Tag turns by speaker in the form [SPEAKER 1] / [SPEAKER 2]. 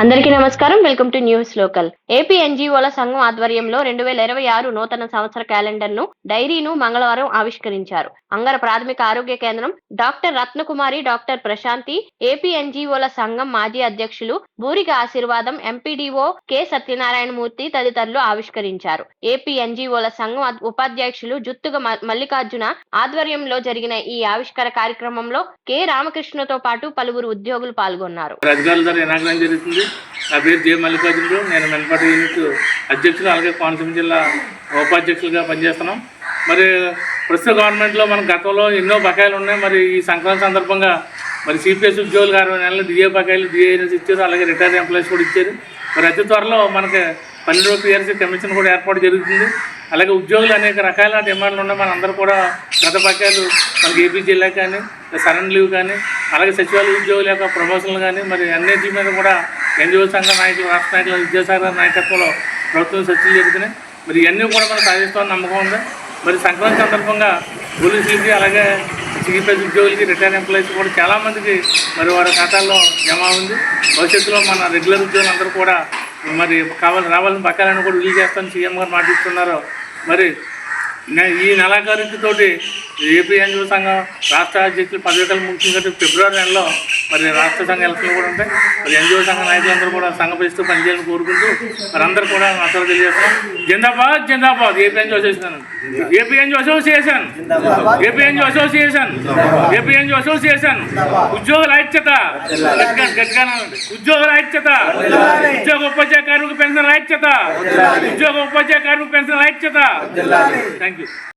[SPEAKER 1] అందరికీ నమస్కారం. Welcome to news local. AP ఎన్జీఓల సంఘం ఆధ్వర్యంలో 2026 నూతన సంవత్సర క్యాలెండర్ను డైరీను మంగళవారం ఆవిష్కరించారు. అంగర ప్రాథమిక ఆరోగ్య కేంద్రం doctor Ratnakumari, doctor Prashanti, AP ఎన్జీఓల సంఘం మాజీ అధ్యక్షులు బూరిగ ఆశీర్వాదం, ఎంపీడీఓ కె సత్యనారాయణమూర్తి తదితరులు ఆవిష్కరించారు. ఏపీ ఎన్జీఓల సంఘం ఉపాధ్యక్షులు జుత్తుగ మల్లికార్జున ఆధ్వర్యంలో జరిగిన ఈ ఆవిష్కరణ కార్యక్రమంలో కె రామకృష్ణతో పాటు పలువురు ఉద్యోగులు పాల్గొన్నారు.
[SPEAKER 2] నా పేరు జే మల్లికార్జునుడు. నేను మెనపాటి యూనిట్ అధ్యక్షులు, అలాగే కోనసీమ జిల్లా ఉపాధ్యక్షులుగా పనిచేస్తున్నాం. మరి ప్రస్తుత గవర్నమెంట్లో మన గతంలో ఎన్నో బకాయిలు ఉన్నాయి. మరి ఈ సంక్రాంతి సందర్భంగా మరి సిపిఎస్ ఉద్యోగులు 60 నెలలు డిఏ బకాయిలు డిఏఎస్ ఇచ్చారు, అలాగే రిటైర్డ్ ఎంప్లాయీస్ కూడా ఇచ్చారు. మరి అతి త్వరలో మనకి 12 PRC కమిషన్ కూడా ఏర్పాటు జరుగుతుంది. అలాగే ఉద్యోగులు అనేక రకాల డిమాండ్లు ఉన్నాయి. మన అందరూ కూడా గత బకాయిలు మనకి ఏపీ జిల్లా కానీ, సరెండర్ లీవ్ కానీ, అలాగే సచివాలయ ఉద్యోగుల యొక్క ప్రమోషన్లు కానీ, మరి అన్నిటి మీద కూడా ఎన్జిఓ సంఘ నాయకులు, రాష్ట్ర నాయకులు, విద్యాసాగర్ నాయకత్వంలో ప్రభుత్వం చర్చలు జరుగుతున్నాయి. మరి ఇవన్నీ కూడా మనం సాధిస్తామని నమ్మకం ఉంది. మరి సంక్రాంతి సందర్భంగా పోలీసులకి, అలాగే సిపిఎస్ ఉద్యోగులకి, రిటైర్డ్ ఎంప్లాయీస్ కూడా చాలామందికి మరి వారి ఖాతాల్లో జమ ఉంది. భవిష్యత్తులో మన రెగ్యులర్ ఉద్యోగులు అందరూ కూడా మరి రావాలని బకాయిలను కూడా రిలీజ్ చేస్తామని సీఎం గారు మాటిస్తున్నారు. మరి ఈ నెలాఖరుతోటి ఏపీ ఎన్జిఓ సంఘం రాష్ట్ర అధ్యక్షులు పదవికలు ముఖ్యంగా ఫిబ్రవరి నెలలో మరి రాష్ట్ర సంఘ ఎలక్షన్లు కూడా ఉంటాయి. మరి ఎన్జిఓ సంఘ నాయకులందరూ కూడా సంఘ పరిస్థితి పనిచేయాలని కోరుకుంటూ మరి అందరూ కూడా నష్టం తెలియజేస్తున్నాం. జిందాబాద్ జిందాబాద్ AP NGO association, AP NGO association, AP NGO association, AP NGO association. ఉద్యోగుల ఐక్యత, గట్టిగా ఉద్యోగుల ఐక్యత, ఉద్యోగ ఉపాధ్యాయ కార్మిక పెన్షన్ ఐక్యత, ఉద్యోగ ఉపాధ్యాయ కార్మిక పెన్షన్ ఐక్యత. Thank you.